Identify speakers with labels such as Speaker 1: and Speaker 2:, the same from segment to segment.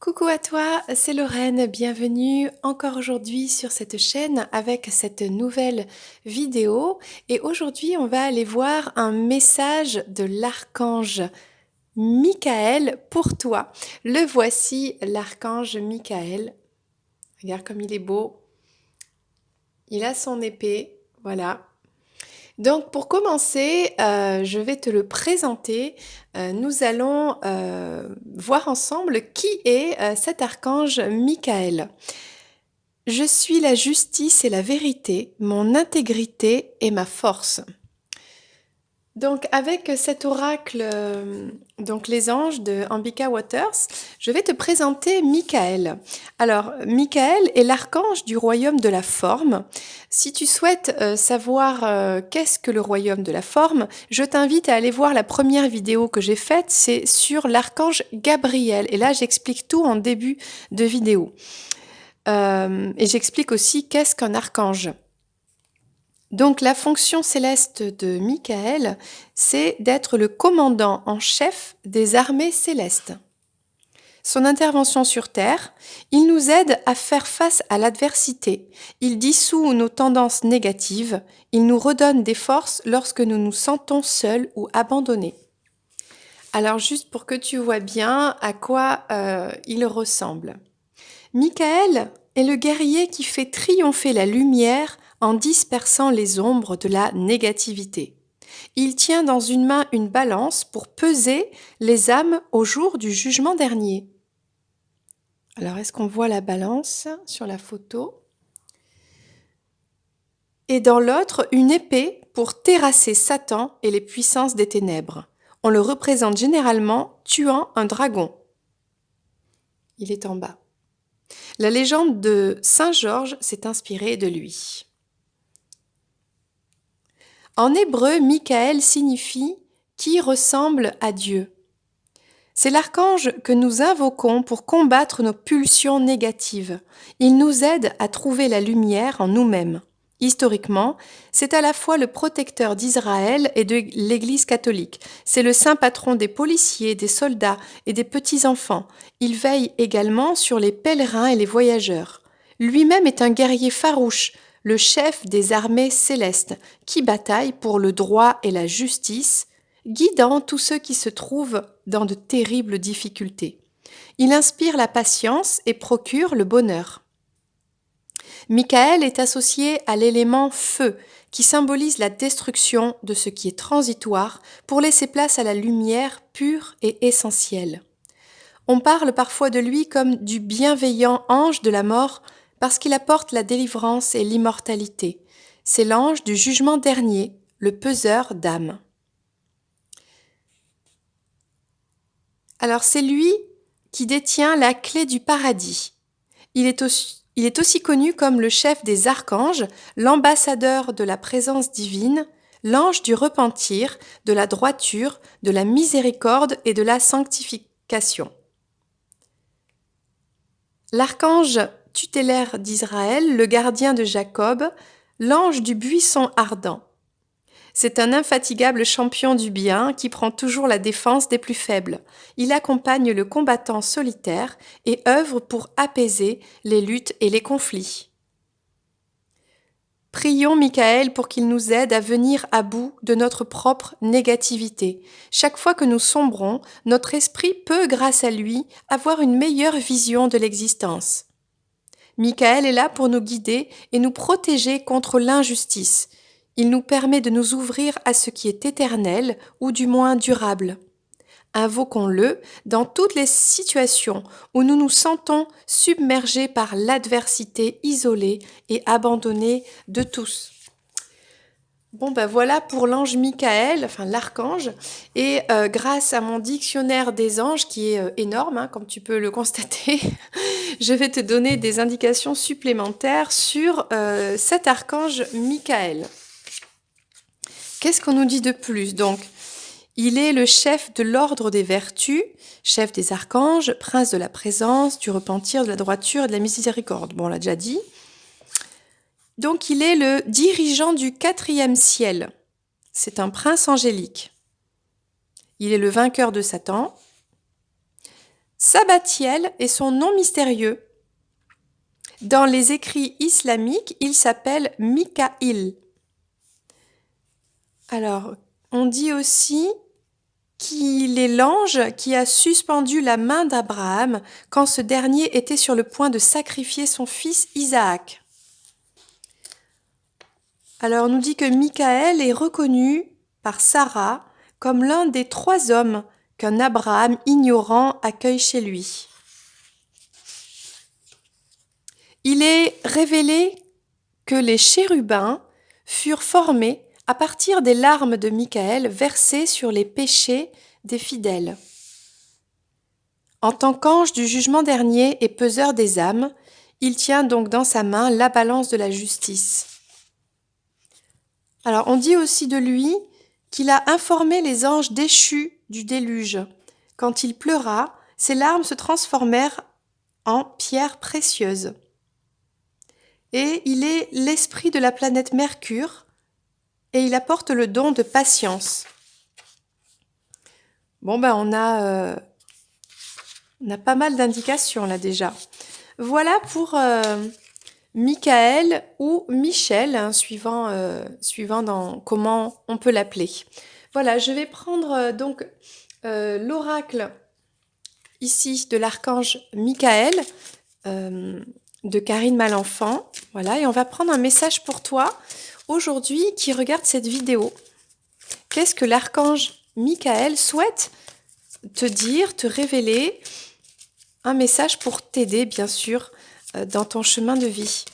Speaker 1: Coucou à toi, c'est Lorraine, bienvenue encore aujourd'hui sur cette chaîne avec cette nouvelle vidéo. Et aujourd'hui, on va aller voir un message de l'archange Michael pour toi. Le voici, l'archange Michael. Regarde comme il est beau. Il a son épée, voilà. Donc pour commencer, je vais te le présenter. Nous allons voir ensemble qui est cet archange Michael. Je suis la justice et la vérité, mon intégrité et ma force. Donc avec cet oracle, donc les anges de Ambika Waters, je vais te présenter Michael. Alors Michael est l'archange du royaume de la forme. Si tu souhaites savoir qu'est-ce que le royaume de la forme, je t'invite à aller voir la première vidéo que j'ai faite, c'est sur l'archange Gabriel. Et là j'explique tout en début de vidéo. Et j'explique aussi qu'est-ce qu'un archange. Donc la fonction céleste de Michael, c'est d'être le commandant en chef des armées célestes. Son intervention sur Terre, il nous aide à faire face à l'adversité, il dissout nos tendances négatives, il nous redonne des forces lorsque nous nous sentons seuls ou abandonnés. Alors juste pour que tu vois bien à quoi il ressemble. Michael est le guerrier qui fait triompher la lumière en dispersant les ombres de la négativité. Il tient dans une main une balance pour peser les âmes au jour du jugement dernier. Alors, est-ce qu'on voit la balance sur la photo? Et dans l'autre, une épée pour terrasser Satan et les puissances des ténèbres. On le représente généralement tuant un dragon. Il est en bas. La légende de Saint Georges s'est inspirée de lui. En hébreu, Michael signifie « qui ressemble à Dieu ». C'est l'archange que nous invoquons pour combattre nos pulsions négatives. Il nous aide à trouver la lumière en nous-mêmes. Historiquement, c'est à la fois le protecteur d'Israël et de l'Église catholique. C'est le saint patron des policiers, des soldats et des petits-enfants. Il veille également sur les pèlerins et les voyageurs. Lui-même est un guerrier farouche, le chef des armées célestes, qui bataille pour le droit et la justice, guidant tous ceux qui se trouvent dans de terribles difficultés. Il inspire la patience et procure le bonheur. Michael est associé à l'élément feu, qui symbolise la destruction de ce qui est transitoire pour laisser place à la lumière pure et essentielle. On parle parfois de lui comme du bienveillant ange de la mort parce qu'il apporte la délivrance et l'immortalité. C'est l'ange du jugement dernier, le peseur d'âme. Alors c'est lui qui détient la clé du paradis. Il est aussi connu comme le chef des archanges, l'ambassadeur de la présence divine, l'ange du repentir, de la droiture, de la miséricorde et de la sanctification. L'archange tutélaire d'Israël, le gardien de Jacob, l'ange du buisson ardent. C'est un infatigable champion du bien qui prend toujours la défense des plus faibles. Il accompagne le combattant solitaire et œuvre pour apaiser les luttes et les conflits. Prions Michael pour qu'il nous aide à venir à bout de notre propre négativité. Chaque fois que nous sombrons, notre esprit peut, grâce à lui, avoir une meilleure vision de l'existence. Michael est là pour nous guider et nous protéger contre l'injustice. Il nous permet de nous ouvrir à ce qui est éternel ou du moins durable. Invoquons-le dans toutes les situations où nous nous sentons submergés par l'adversité, isolés et abandonnés de tous. Bon ben voilà pour l'ange Michael, enfin l'archange, et grâce à mon dictionnaire des anges qui est énorme, hein, comme tu peux le constater, je vais te donner des indications supplémentaires sur cet archange Michael. Qu'est-ce qu'on nous dit de plus? Donc, il est le chef de l'ordre des vertus, chef des archanges, prince de la présence, du repentir, de la droiture et de la miséricorde. Bon, on l'a déjà dit. Donc, il est le dirigeant du 4e ciel. C'est un prince angélique. Il est le vainqueur de Satan. Sabatiel est son nom mystérieux. Dans les écrits islamiques, il s'appelle Mikaïl. Alors, on dit aussi qu'il est l'ange qui a suspendu la main d'Abraham quand ce dernier était sur le point de sacrifier son fils Isaac. Alors, on nous dit que Michaël est reconnu par Sarah comme l'un des 3 hommes qu'un Abraham ignorant accueille chez lui. Il est révélé que les chérubins furent formés à partir des larmes de Michaël versées sur les péchés des fidèles. En tant qu'ange du jugement dernier et peseur des âmes, il tient donc dans sa main la balance de la justice. Alors on dit aussi de lui qu'il a informé les anges déchus du déluge. Quand il pleura, ses larmes se transformèrent en pierres précieuses. Et il est l'esprit de la planète Mercure et il apporte le don de patience. Bon on a pas mal d'indications là déjà. Voilà pour Michaël ou Michel, hein, suivant dans comment on peut l'appeler. Voilà, je vais prendre donc l'oracle ici de l'archange Michaël, de Karine Malenfant. Voilà, et on va prendre un message pour toi aujourd'hui qui regarde cette vidéo. Qu'est-ce que l'archange Michaël souhaite te dire, te révéler? Un message pour t'aider, bien sûr, dans ton chemin de vie.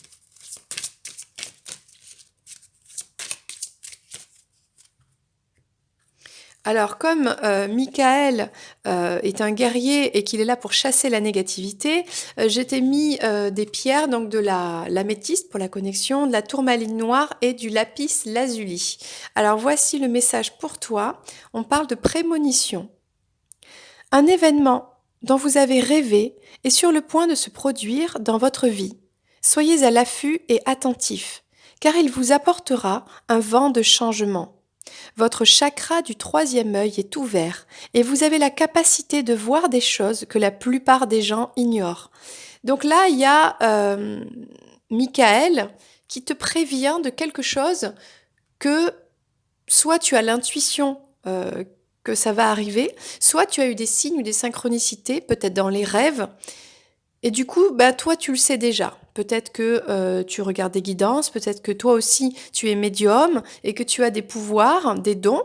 Speaker 1: Alors, comme Michaël est un guerrier et qu'il est là pour chasser la négativité, je t'ai mis des pierres, donc de l'améthyste pour la connexion, de la tourmaline noire et du lapis lazuli. Alors, voici le message pour toi. On parle de prémonition. Un événement dont vous avez rêvé est sur le point de se produire dans votre vie. Soyez à l'affût et attentif, car il vous apportera un vent de changement. Votre chakra du 3e œil est ouvert et vous avez la capacité de voir des choses que la plupart des gens ignorent. Donc là, il y a Michaël qui te prévient de quelque chose que soit tu as l'intuition que ça va arriver, soit tu as eu des signes ou des synchronicités, peut-être dans les rêves, et du coup, toi, tu le sais déjà. Peut-être que tu regardes des guidances, peut-être que toi aussi, tu es médium et que tu as des pouvoirs, des dons,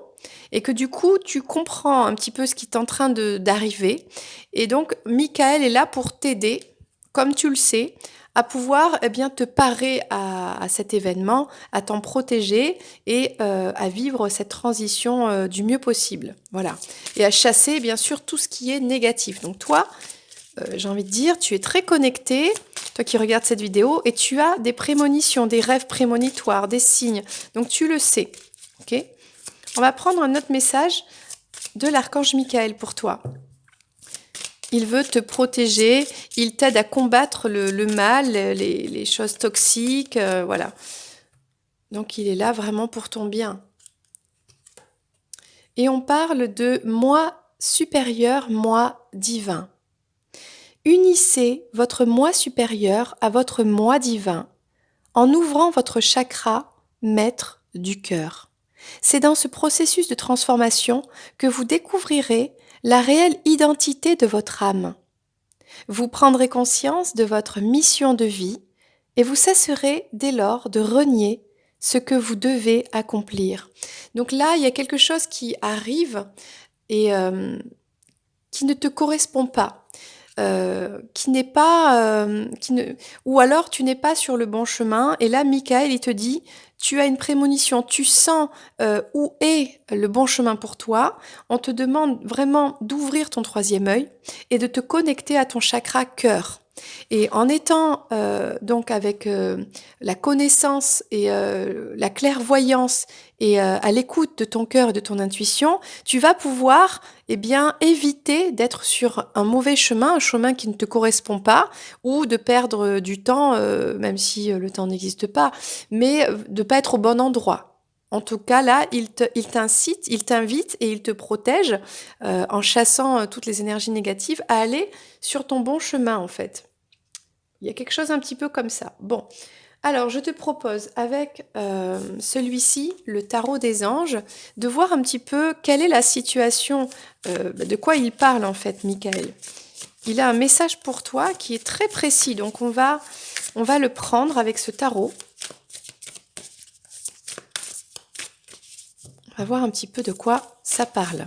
Speaker 1: et que du coup, tu comprends un petit peu ce qui est en train d'arriver. Et donc, Michaël est là pour t'aider, comme tu le sais, à pouvoir te parer à cet événement, à t'en protéger et à vivre cette transition du mieux possible. Voilà. Et à chasser, bien sûr, tout ce qui est négatif. Donc toi, j'ai envie de dire, tu es très connecté, toi qui regardes cette vidéo, et tu as des prémonitions, des rêves prémonitoires, des signes. Donc tu le sais. Ok ? On va prendre un autre message de l'archange Michaël pour toi. Il veut te protéger, il t'aide à combattre le mal, les choses toxiques, voilà. Donc il est là vraiment pour ton bien. Et on parle de moi supérieur, moi divin. Unissez votre moi supérieur à votre moi divin en ouvrant votre chakra maître du cœur. C'est dans ce processus de transformation que vous découvrirez la réelle identité de votre âme. Vous prendrez conscience de votre mission de vie et vous cesserez dès lors de renier ce que vous devez accomplir. Donc là, il y a quelque chose qui arrive et qui ne te correspond pas. Qui n'est pas, ou alors tu n'es pas sur le bon chemin. Et là, Michaël, il te dit, tu as une prémonition, tu sens où est le bon chemin pour toi. On te demande vraiment d'ouvrir ton 3e œil et de te connecter à ton chakra cœur. Et en étant donc avec la connaissance et la clairvoyance et à l'écoute de ton cœur et de ton intuition, tu vas pouvoir éviter d'être sur un mauvais chemin, un chemin qui ne te correspond pas, ou de perdre du temps, même si le temps n'existe pas, mais de ne pas être au bon endroit. En tout cas, là, il t'incite, il t'invite et il te protège en chassant toutes les énergies négatives à aller sur ton bon chemin, en fait. Il y a quelque chose un petit peu comme ça. Bon, alors je te propose avec celui-ci, le tarot des anges, de voir un petit peu quelle est la situation, de quoi il parle en fait, Michael. Il a un message pour toi qui est très précis, donc on va le prendre avec ce tarot. On va voir un petit peu de quoi ça parle.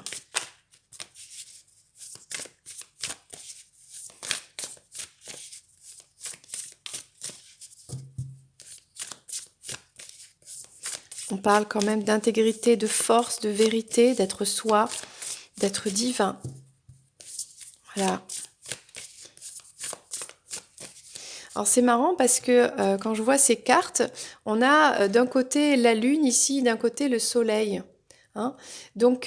Speaker 1: On parle quand même d'intégrité, de force, de vérité, d'être soi, d'être divin. Voilà. Alors c'est marrant parce que quand je vois ces cartes, on a d'un côté la lune ici, d'un côté le soleil. Hein. Donc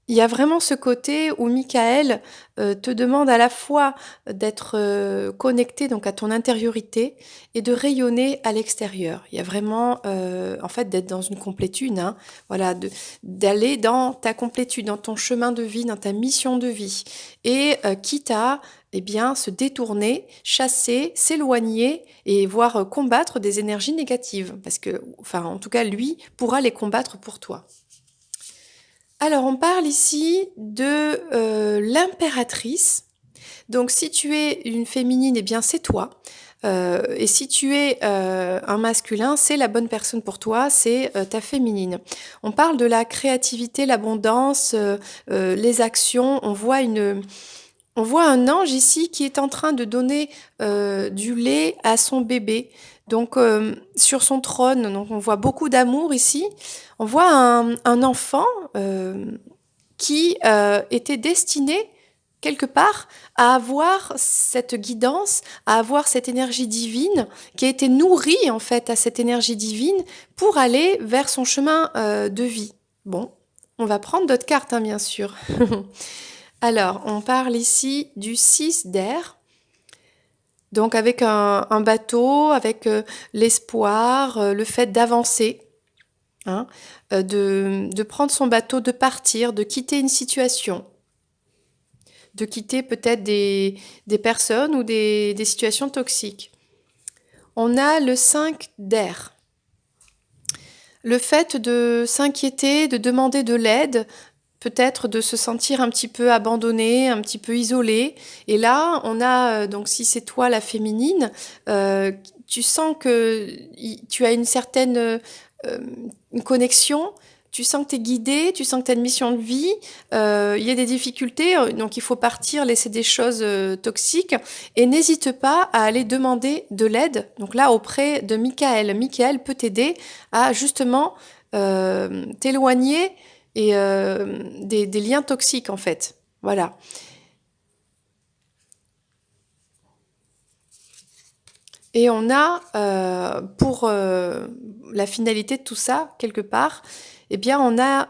Speaker 1: il y a vraiment ce côté où Michael te demande à la fois d'être connecté donc à ton intériorité et de rayonner à l'extérieur. Il y a vraiment, en fait, d'être dans une complétude, hein, voilà, d'aller dans ta complétude, dans ton chemin de vie, dans ta mission de vie. Et quitte à eh bien, se détourner, chasser, s'éloigner et voire combattre des énergies négatives. Parce que, enfin, en tout cas, lui pourra les combattre pour toi. Alors, on parle ici de l'impératrice. Donc, si tu es une féminine, eh bien, c'est toi. Et si tu es un masculin, c'est la bonne personne pour toi, c'est ta féminine. On parle de la créativité, l'abondance, les actions. On voit un ange ici qui est en train de donner du lait à son bébé. Donc, sur son trône, donc on voit beaucoup d'amour ici. On voit un enfant qui était destiné quelque part à avoir cette guidance, à avoir cette énergie divine, qui a été nourrie en fait à cette énergie divine pour aller vers son chemin de vie. Bon, on va prendre d'autres cartes, hein, bien sûr. Alors, on parle ici du 6 d'air. Donc avec un bateau, avec l'espoir, le fait d'avancer, hein, de prendre son bateau, de partir, de quitter une situation, de quitter peut-être des personnes ou des situations toxiques. On a le 5 d'air. Le fait de s'inquiéter, de demander de l'aide, peut-être de se sentir un petit peu abandonné, un petit peu isolé. Et là, on a, donc si c'est toi la féminine, tu sens que tu as une certaine une connexion, tu sens que tu es guidé, tu sens que tu as une mission de vie, il y a des difficultés, donc il faut partir, laisser des choses toxiques, et n'hésite pas à aller demander de l'aide, donc là auprès de Michael. Michael peut t'aider à justement t'éloigner et des liens toxiques en fait. Voilà. Et on a, pour la finalité de tout ça, quelque part, eh bien, on a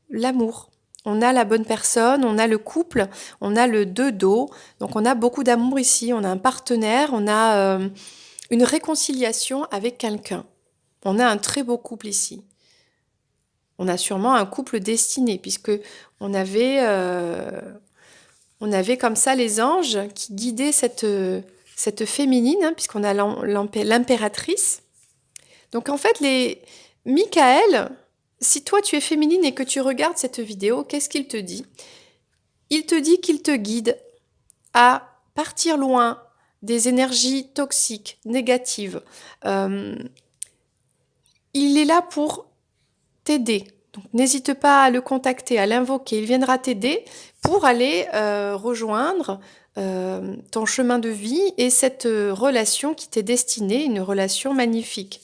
Speaker 1: l'amour. On a la bonne personne, on a le couple, on a le deux dos. Donc, on a beaucoup d'amour ici. On a un partenaire, on a une réconciliation avec quelqu'un. On a un très beau couple ici. On a sûrement un couple destiné, puisque on avait, euh, on avait comme ça les anges qui guidaient cette féminine, hein, puisqu'on a l'impératrice. Donc en fait, Michael, si toi tu es féminine et que tu regardes cette vidéo, qu'est-ce qu'il te dit? Il te dit qu'il te guide à partir loin des énergies toxiques, négatives. Euh, il est là pour t'aider. Donc n'hésite pas à le contacter, à l'invoquer. Il viendra t'aider pour aller rejoindre ton chemin de vie et cette relation qui t'est destinée, une relation magnifique.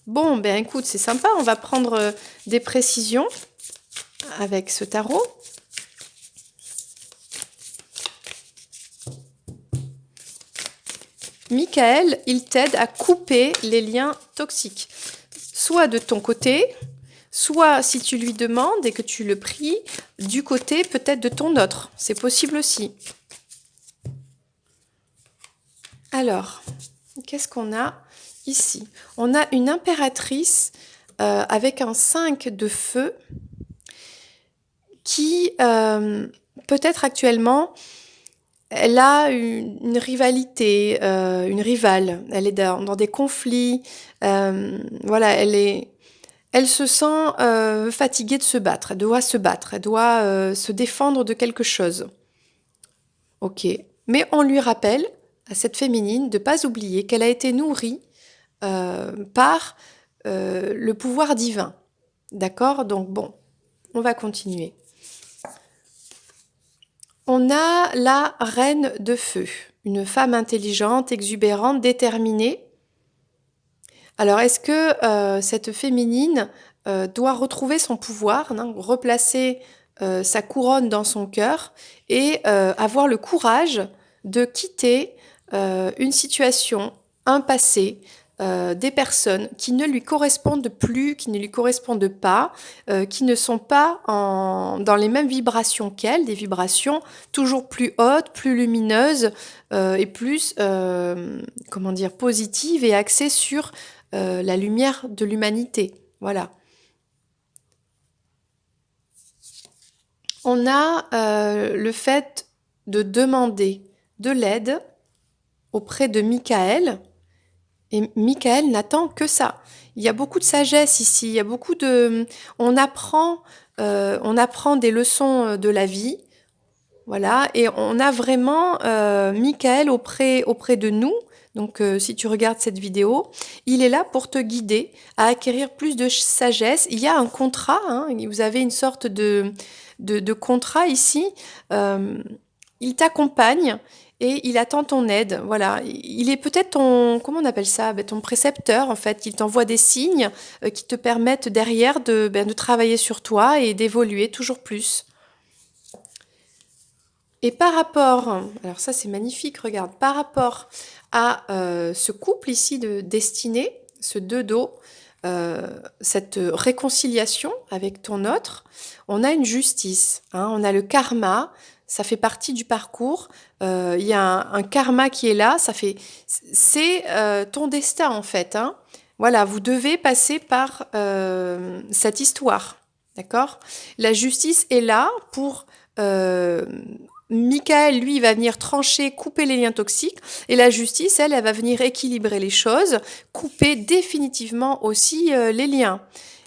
Speaker 1: Bon, ben écoute, c'est sympa, on va prendre des précisions avec ce tarot. Michael, il t'aide à couper les liens toxiques, soit de ton côté, soit si tu lui demandes et que tu le pries, du côté peut-être de ton autre. C'est possible aussi. Alors, qu'est-ce qu'on a ici? On a une impératrice avec un 5 de feu qui, peut-être actuellement, elle a une rivalité, une rivale. Elle est dans des conflits. Voilà, elle se sent fatiguée de se battre. Elle doit se battre. Elle doit se défendre de quelque chose. Ok. Mais on lui rappelle, à cette féminine, de ne pas oublier qu'elle a été nourrie par le pouvoir divin. D'accord? Donc bon, on va continuer. On a la reine de feu, une femme intelligente, exubérante, déterminée. Alors, est-ce que cette féminine doit retrouver son pouvoir, hein, replacer sa couronne dans son cœur et avoir le courage de quitter une situation, un passé, des personnes qui ne lui correspondent plus, qui ne lui correspondent pas, qui ne sont pas dans les mêmes vibrations qu'elle, des vibrations toujours plus hautes, plus lumineuses et plus, comment dire, positives et axées sur la lumière de l'humanité. Voilà. On a le fait de demander de l'aide auprès de Michael. Et Michael n'attend que ça. Il y a beaucoup de sagesse ici. Il y a beaucoup de... on apprend des leçons de la vie. Voilà. Et on a vraiment Michael auprès de nous. Donc, si tu regardes cette vidéo, il est là pour te guider à acquérir plus de sagesse. Il y a un contrat, hein, vous avez une sorte de contrat ici. Il t'accompagne et il attend ton aide. Voilà, il est peut-être ton, comment on appelle ça? Ben, ton précepteur, en fait. Il t'envoie des signes qui te permettent derrière de travailler sur toi et d'évoluer toujours plus. Et par rapport, alors ça c'est magnifique, regarde, par rapport à ce couple ici de destinée, ce deux dos, cette réconciliation avec ton autre, on a une justice, hein, on a le karma, ça fait partie du parcours, il y a un karma qui est là, c'est ton destin en fait, hein. Voilà, vous devez passer par cette histoire, d'accord? La justice est là pour... Michael, lui, va venir trancher, couper les liens toxiques, et la justice, elle va venir équilibrer les choses, couper définitivement aussi les liens,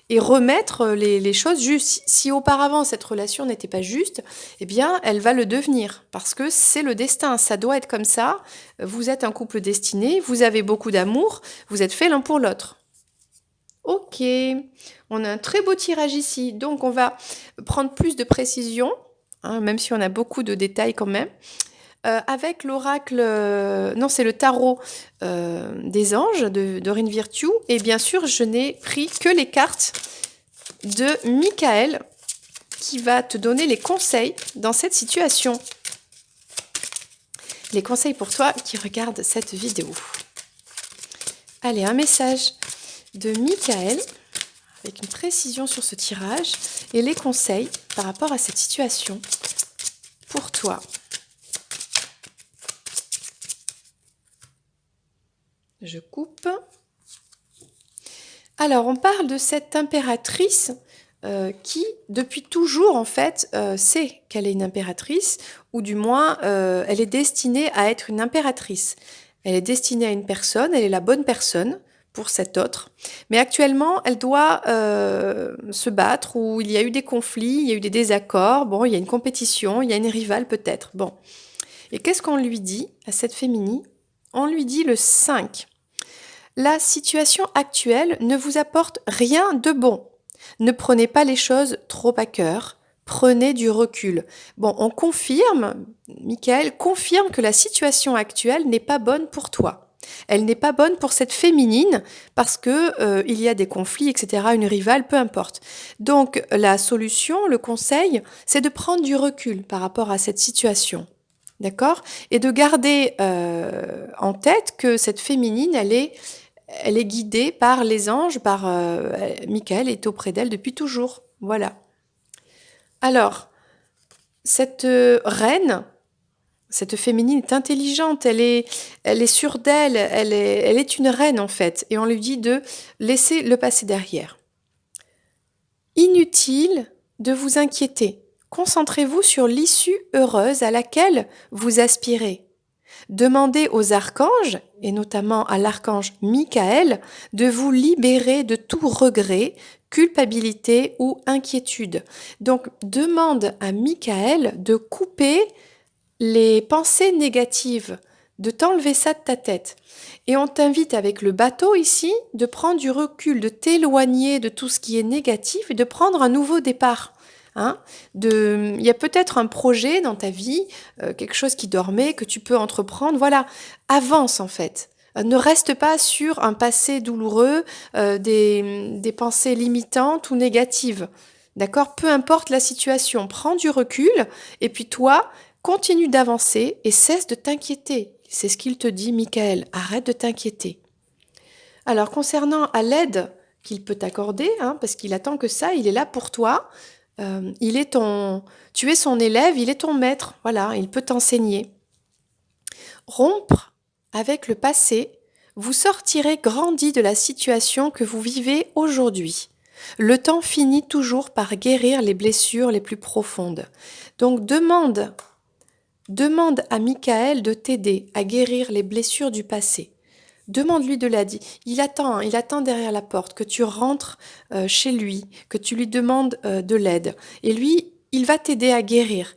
Speaker 1: et remettre les choses justes. Si auparavant cette relation n'était pas juste, eh bien, elle va le devenir, parce que c'est le destin, ça doit être comme ça. Vous êtes un couple destiné, vous avez beaucoup d'amour, vous êtes faits l'un pour l'autre. Ok, on a un très beau tirage ici, donc on va prendre plus de précision. Hein, même si on a beaucoup de détails quand même. Avec l'oracle, non, c'est le tarot des anges de Dorine Virtue. Et bien sûr, je n'ai pris que les cartes de Michael qui va te donner les conseils dans cette situation. Les conseils pour toi qui regardes cette vidéo. Allez, un message de Michael avec une précision sur ce tirage et les conseils par rapport à cette situation pour toi. Je coupe. Alors, on parle de cette impératrice qui, depuis toujours, en fait, sait qu'elle est une impératrice, ou du moins, elle est destinée à être une impératrice. Elle est destinée à une personne, elle est la bonne personne pour cette autre. Mais actuellement, elle doit se battre, ou il y a eu des conflits, il y a eu des désaccords, bon, il y a une compétition, il y a une rivale peut-être. Bon. Et qu'est-ce qu'on lui dit à cette féminine? On lui dit le 5. La situation actuelle ne vous apporte rien de bon. Ne prenez pas les choses trop à cœur. Prenez du recul. Bon, on confirme, Michael confirme que la situation actuelle n'est pas bonne pour toi. Elle n'est pas bonne pour cette féminine parce que il y a des conflits, etc., une rivale, peu importe. Donc, la solution, le conseil, c'est de prendre du recul par rapport à cette situation. D'accord? Et de garder en tête que cette féminine, elle est guidée par les anges, par Michael est auprès d'elle depuis toujours. Voilà. Alors, cette reine, cette féminine est intelligente, elle est sûre d'elle, elle est une reine en fait. Et on lui dit de laisser le passé derrière. Inutile de vous inquiéter. Concentrez-vous sur l'issue heureuse à laquelle vous aspirez. Demandez aux archanges, et notamment à l'archange Michael, de vous libérer de tout regret, culpabilité ou inquiétude. Donc, demande à Michael de couper les pensées négatives, de t'enlever ça de ta tête. Et on t'invite avec le bateau ici de prendre du recul, de t'éloigner de tout ce qui est négatif et de prendre un nouveau départ. Hein. Il y a peut-être un projet dans ta vie, quelque chose qui dormait, que tu peux entreprendre. Voilà, avance en fait. Ne reste pas sur un passé douloureux, des pensées limitantes ou négatives. D'accord? Peu importe la situation, prends du recul et puis toi, continue d'avancer et cesse de t'inquiéter. C'est ce qu'il te dit, Michael. Arrête de t'inquiéter. Alors, concernant à l'aide qu'il peut t'accorder, hein, parce qu'il attend que ça, il est là pour toi. Tu es son élève, il est ton maître. Voilà, il peut t'enseigner. Rompre avec le passé, vous sortirez grandi de la situation que vous vivez aujourd'hui. Le temps finit toujours par guérir les blessures les plus profondes. Donc demande à Michael de t'aider à guérir les blessures du passé. Demande-lui de l'aide. Il attend derrière la porte que tu rentres chez lui, que tu lui demandes de l'aide. Et lui, il va t'aider à guérir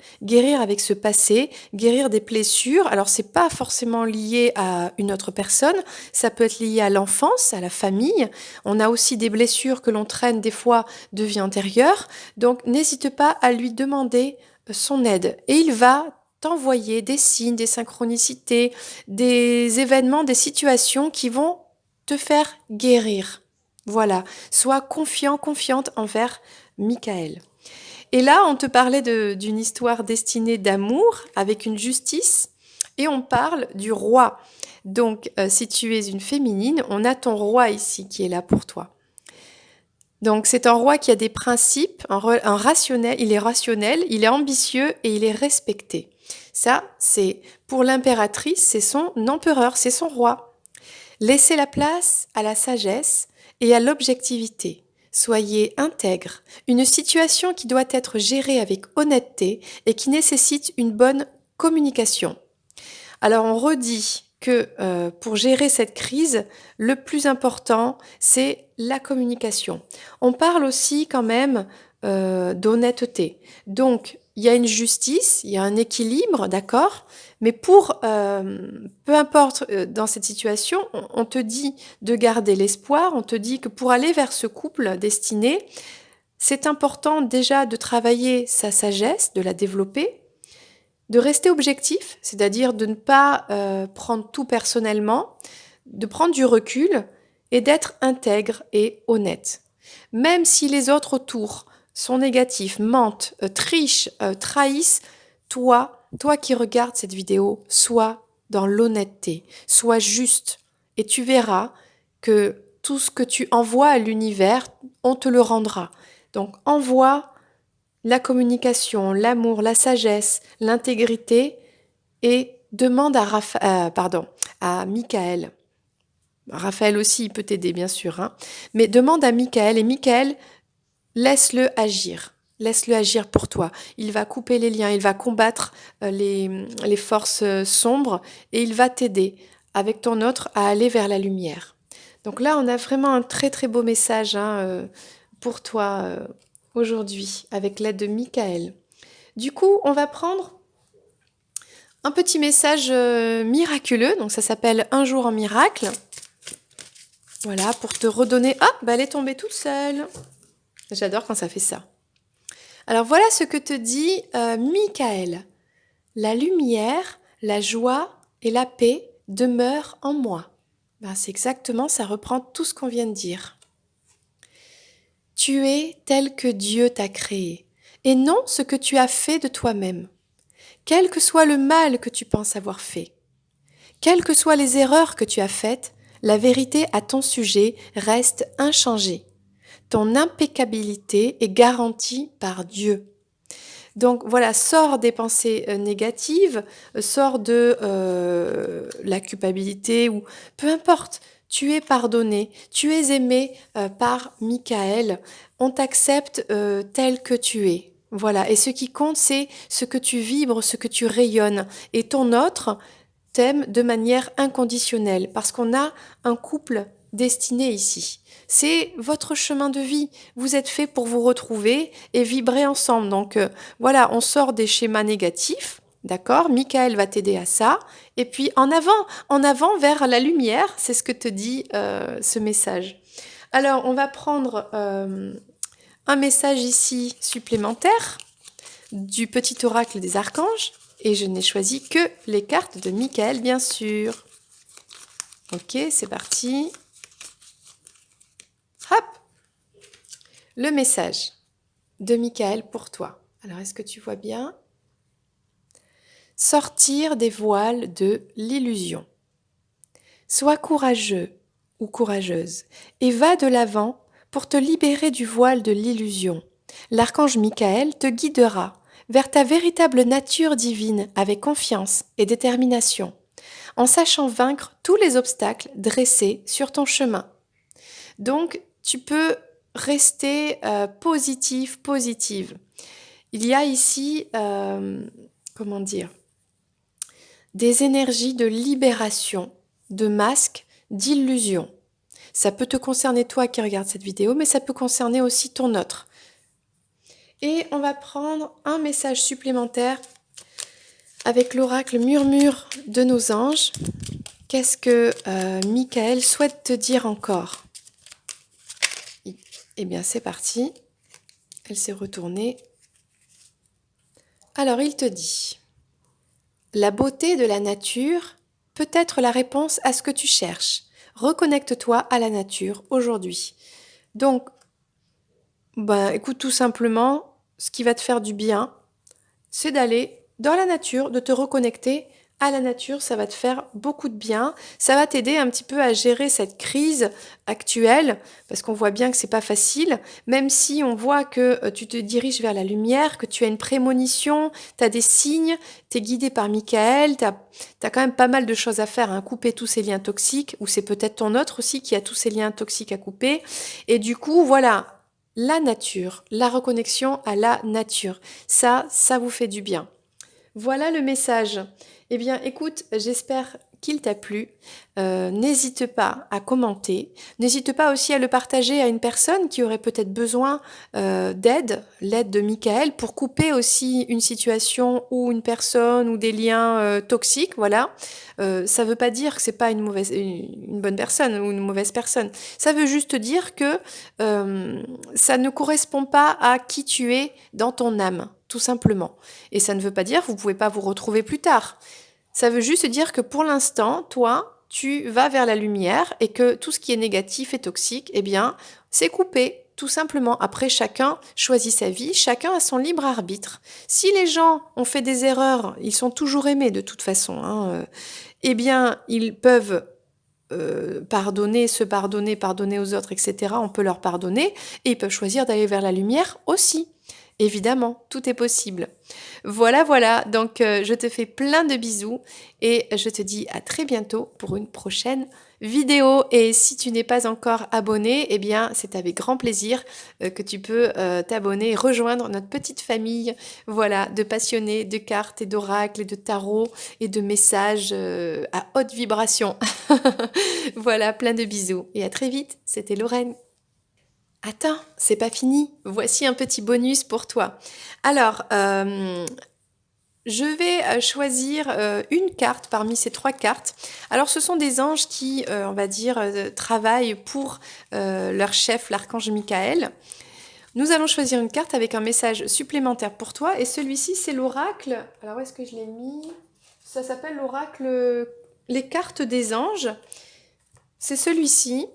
Speaker 1: avec ce passé, guérir des blessures. Alors c'est pas forcément lié à une autre personne, ça peut être lié à l'enfance, à la famille. On a aussi des blessures que l'on traîne des fois de vie antérieure. Donc n'hésite pas à lui demander son aide et il va t'envoyer des signes, des synchronicités, des événements, des situations qui vont te faire guérir. Voilà, sois confiant, confiante envers Michael. Et là, on te parlait d'une histoire destinée d'amour avec une justice et on parle du roi. Donc, si tu es une féminine, on a ton roi ici qui est là pour toi. Donc, c'est un roi qui a des principes, un rationnel, il est ambitieux et il est respecté. Ça, c'est pour l'impératrice, c'est son empereur, c'est son roi. Laissez la place à la sagesse et à l'objectivité. Soyez intègre. Une situation qui doit être gérée avec honnêteté et qui nécessite une bonne communication. Alors on redit que pour gérer cette crise, le plus important, c'est la communication. On parle aussi quand même d'honnêteté. Donc, il y a une justice, il y a un équilibre, d'accord? Mais peu importe dans cette situation, on te dit de garder l'espoir, on te dit que pour aller vers ce couple destiné, c'est important déjà de travailler sa sagesse, de la développer, de rester objectif, c'est-à-dire de ne pas prendre tout personnellement, de prendre du recul et d'être intègre et honnête. Même si les autres autour sont négatifs, mentent, trichent, trahissent, toi qui regardes cette vidéo, sois dans l'honnêteté, sois juste et tu verras que tout ce que tu envoies à l'univers, on te le rendra. Donc envoie la communication, l'amour, la sagesse, l'intégrité et demande à Michael. Raphaël aussi, il peut t'aider, bien sûr, hein. Mais demande à Michael et Michael, laisse-le agir. Laisse-le agir pour toi. Il va couper les liens, il va combattre les forces sombres et il va t'aider avec ton autre à aller vers la lumière. Donc là, on a vraiment un très très beau message pour toi aujourd'hui avec l'aide de Michael. Du coup, on va prendre un petit message miraculeux. Donc ça s'appelle Un jour en miracle. Voilà, pour te redonner... Ah, bah elle est tombée toute seule. J'adore quand ça fait ça. Alors voilà ce que te dit Michael. La lumière, la joie et la paix demeurent en moi. Ben, c'est exactement, ça reprend tout ce qu'on vient de dire. Tu es tel que Dieu t'a créé, et non ce que tu as fait de toi-même. Quel que soit le mal que tu penses avoir fait, quelles que soient les erreurs que tu as faites, la vérité à ton sujet reste inchangée. Ton impeccabilité est garantie par Dieu. Donc voilà, sors des pensées négatives, sors de la culpabilité ou peu importe. Tu es pardonné, tu es aimé par Michael. On t'accepte tel que tu es. Voilà. Et ce qui compte, c'est ce que tu vibres, ce que tu rayonnes. Et ton autre t'aime de manière inconditionnelle parce qu'on a un couple destiné ici. C'est votre chemin de vie. Vous êtes fait pour vous retrouver et vibrer ensemble. Donc voilà, on sort des schémas négatifs. D'accord? Michael va t'aider à ça. Et puis en avant vers la lumière, c'est ce que te dit ce message. Alors, on va prendre un message ici supplémentaire du petit oracle des archanges. Et je n'ai choisi que les cartes de Michael, bien sûr. Ok, c'est parti. Hop! Le message de Michael pour toi. Alors, est-ce que tu vois bien? Sortir des voiles de l'illusion. Sois courageux ou courageuse et va de l'avant pour te libérer du voile de l'illusion. L'archange Michael te guidera vers ta véritable nature divine avec confiance et détermination, en sachant vaincre tous les obstacles dressés sur ton chemin. Donc, tu peux rester positive. Il y a ici, comment dire, des énergies de libération, de masques, d'illusions. Ça peut te concerner toi qui regardes cette vidéo, mais ça peut concerner aussi ton autre. Et on va prendre un message supplémentaire avec l'oracle murmure de nos anges. Qu'est-ce que Michael souhaite te dire encore? Eh bien, c'est parti. Elle s'est retournée. Alors, il te dit: la beauté de la nature peut être la réponse à ce que tu cherches. Reconnecte-toi à la nature aujourd'hui. Donc, écoute, tout simplement, ce qui va te faire du bien, c'est d'aller dans la nature, de te reconnecter à la nature. Ça va te faire beaucoup de bien. Ça va t'aider un petit peu à gérer cette crise actuelle, parce qu'on voit bien que c'est pas facile, même si on voit que tu te diriges vers la lumière, que tu as une prémonition, tu as des signes, tu es guidé par Michael, tu as quand même pas mal de choses à faire, hein. Couper tous ces liens toxiques, ou c'est peut-être ton autre aussi qui a tous ces liens toxiques à couper. Et du coup, voilà, la nature, la reconnexion à la nature, ça vous fait du bien. Voilà le message. Eh bien, écoute, j'espère qu'il t'a plu. N'hésite pas à commenter. N'hésite pas aussi à le partager à une personne qui aurait peut-être besoin d'aide, l'aide de Michael, pour couper aussi une situation ou une personne ou des liens toxiques. Voilà. Ça ne veut pas dire que c'est pas une bonne personne ou une mauvaise personne. Ça veut juste dire que ça ne correspond pas à qui tu es dans ton âme, tout simplement. Et ça ne veut pas dire que vous ne pouvez pas vous retrouver plus tard. Ça veut juste dire que pour l'instant, toi, tu vas vers la lumière et que tout ce qui est négatif et toxique, eh bien, c'est coupé. Tout simplement. Après, chacun choisit sa vie, chacun a son libre arbitre. Si les gens ont fait des erreurs, ils sont toujours aimés de toute façon, hein, eh bien, ils peuvent pardonner, se pardonner, pardonner aux autres, etc. On peut leur pardonner et ils peuvent choisir d'aller vers la lumière aussi. Évidemment, tout est possible. Voilà, donc je te fais plein de bisous et je te dis à très bientôt pour une prochaine vidéo. Et si tu n'es pas encore abonné, eh bien c'est avec grand plaisir que tu peux t'abonner et rejoindre notre petite famille, voilà, de passionnés de cartes et d'oracles et de tarot et de messages à haute vibration. Voilà, plein de bisous et à très vite, c'était Lorraine. Attends, c'est pas fini. Voici un petit bonus pour toi. Alors, je vais choisir une carte parmi ces 3 cartes. Alors, ce sont des anges qui, on va dire, travaillent pour leur chef, l'archange Michael. Nous allons choisir une carte avec un message supplémentaire pour toi. Et celui-ci, c'est l'oracle. Alors, où est-ce que je l'ai mis? Ça s'appelle l'oracle Les cartes des anges. C'est celui-ci.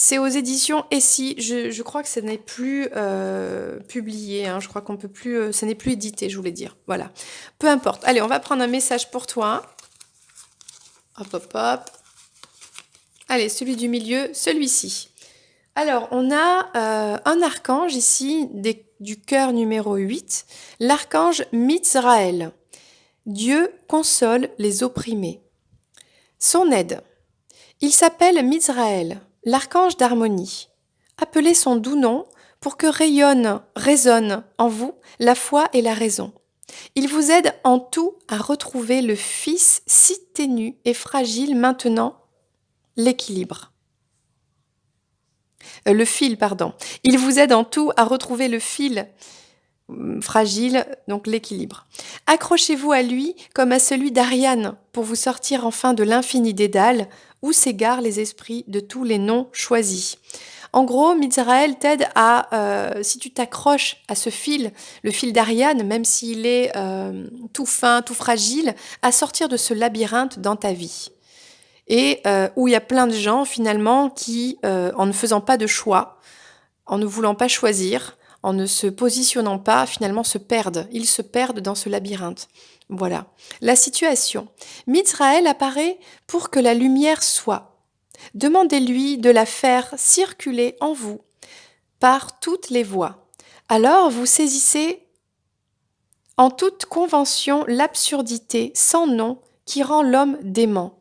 Speaker 1: C'est aux éditions Essie. Je crois que ça n'est plus publié, hein. Je crois qu'on peut plus, ça n'est plus édité, je voulais dire. Voilà. Peu importe. Allez, on va prendre un message pour toi. Hop. Allez, celui du milieu, celui-ci. Alors, on a un archange ici, du cœur numéro 8, l'archange Mitzraël. Dieu console les opprimés. Son aide. Il s'appelle Mizraël, l'archange d'harmonie. Appelez son doux nom pour que résonne en vous la foi et la raison. Il vous aide en tout à retrouver le fils si ténu et fragile maintenant, l'équilibre. Le fil, pardon. Il vous aide en tout à retrouver le fil fragile, donc l'équilibre. Accrochez-vous à lui comme à celui d'Ariane pour vous sortir enfin de l'infini dédale où s'égarent les esprits de tous les noms choisis. En gros, Mizraël t'aide à, si tu t'accroches à ce fil, le fil d'Ariane, même s'il est tout fin, tout fragile, à sortir de ce labyrinthe dans ta vie. Et où il y a plein de gens finalement qui, en ne faisant pas de choix, en ne voulant pas choisir, en ne se positionnant pas, finalement se perdent. Ils se perdent dans ce labyrinthe. Voilà. La situation. Mizraël apparaît pour que la lumière soit. Demandez-lui de la faire circuler en vous par toutes les voies. Alors vous saisissez en toute convention l'absurdité sans nom qui rend l'homme dément.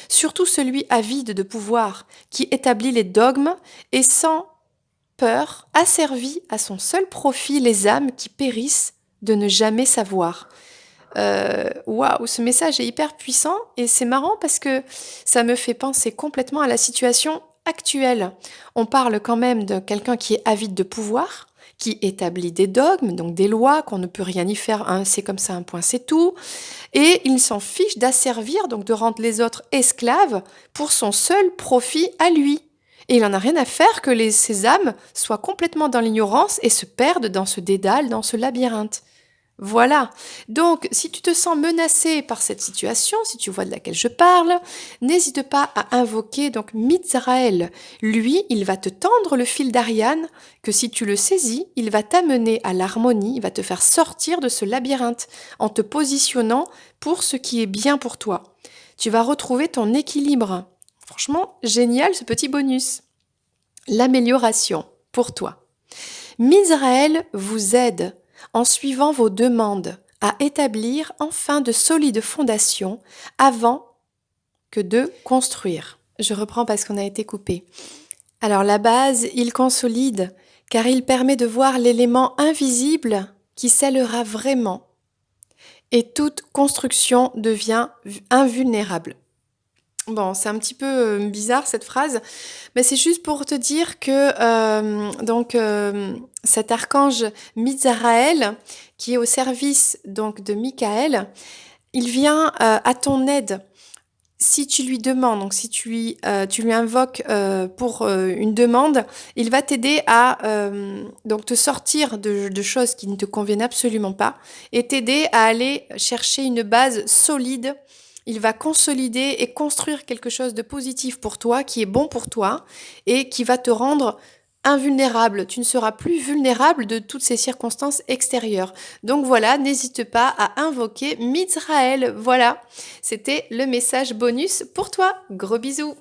Speaker 1: Surtout celui avide de pouvoir, qui établit les dogmes et sans peur asservit à son seul profit les âmes qui périssent de ne jamais savoir. Waouh, ce message est hyper puissant et c'est marrant parce que ça me fait penser complètement à la situation actuelle. On parle quand même de quelqu'un qui est avide de pouvoir, qui établit des dogmes, donc des lois qu'on ne peut rien y faire, hein, c'est comme ça, un point, c'est tout. Et il s'en fiche d'asservir, donc de rendre les autres esclaves pour son seul profit à lui. Et il n'en a rien à faire que ces âmes soient complètement dans l'ignorance et se perdent dans ce dédale, dans ce labyrinthe. Voilà. Donc, si tu te sens menacé par cette situation, si tu vois de laquelle je parle, n'hésite pas à invoquer donc Mizraël. Lui, il va te tendre le fil d'Ariane, que si tu le saisis, il va t'amener à l'harmonie, il va te faire sortir de ce labyrinthe en te positionnant pour ce qui est bien pour toi. Tu vas retrouver ton équilibre. Franchement, génial ce petit bonus. L'amélioration pour toi. Mizraël vous aide en suivant vos demandes à établir enfin de solides fondations avant que de construire. Je reprends parce qu'on a été coupé. Alors la base, il consolide car il permet de voir l'élément invisible qui scellera vraiment et toute construction devient invulnérable. Bon, c'est un petit peu bizarre cette phrase, mais c'est juste pour te dire que cet archange Mizraël, qui est au service donc de Michael, il vient à ton aide. Si tu lui demandes, donc si tu lui invoques pour une demande, il va t'aider à donc te sortir de choses qui ne te conviennent absolument pas et t'aider à aller chercher une base solide. Il va consolider et construire quelque chose de positif pour toi, qui est bon pour toi et qui va te rendre invulnérable. Tu ne seras plus vulnérable de toutes ces circonstances extérieures. Donc voilà, n'hésite pas à invoquer Mizraël. Voilà, c'était le message bonus pour toi. Gros bisous.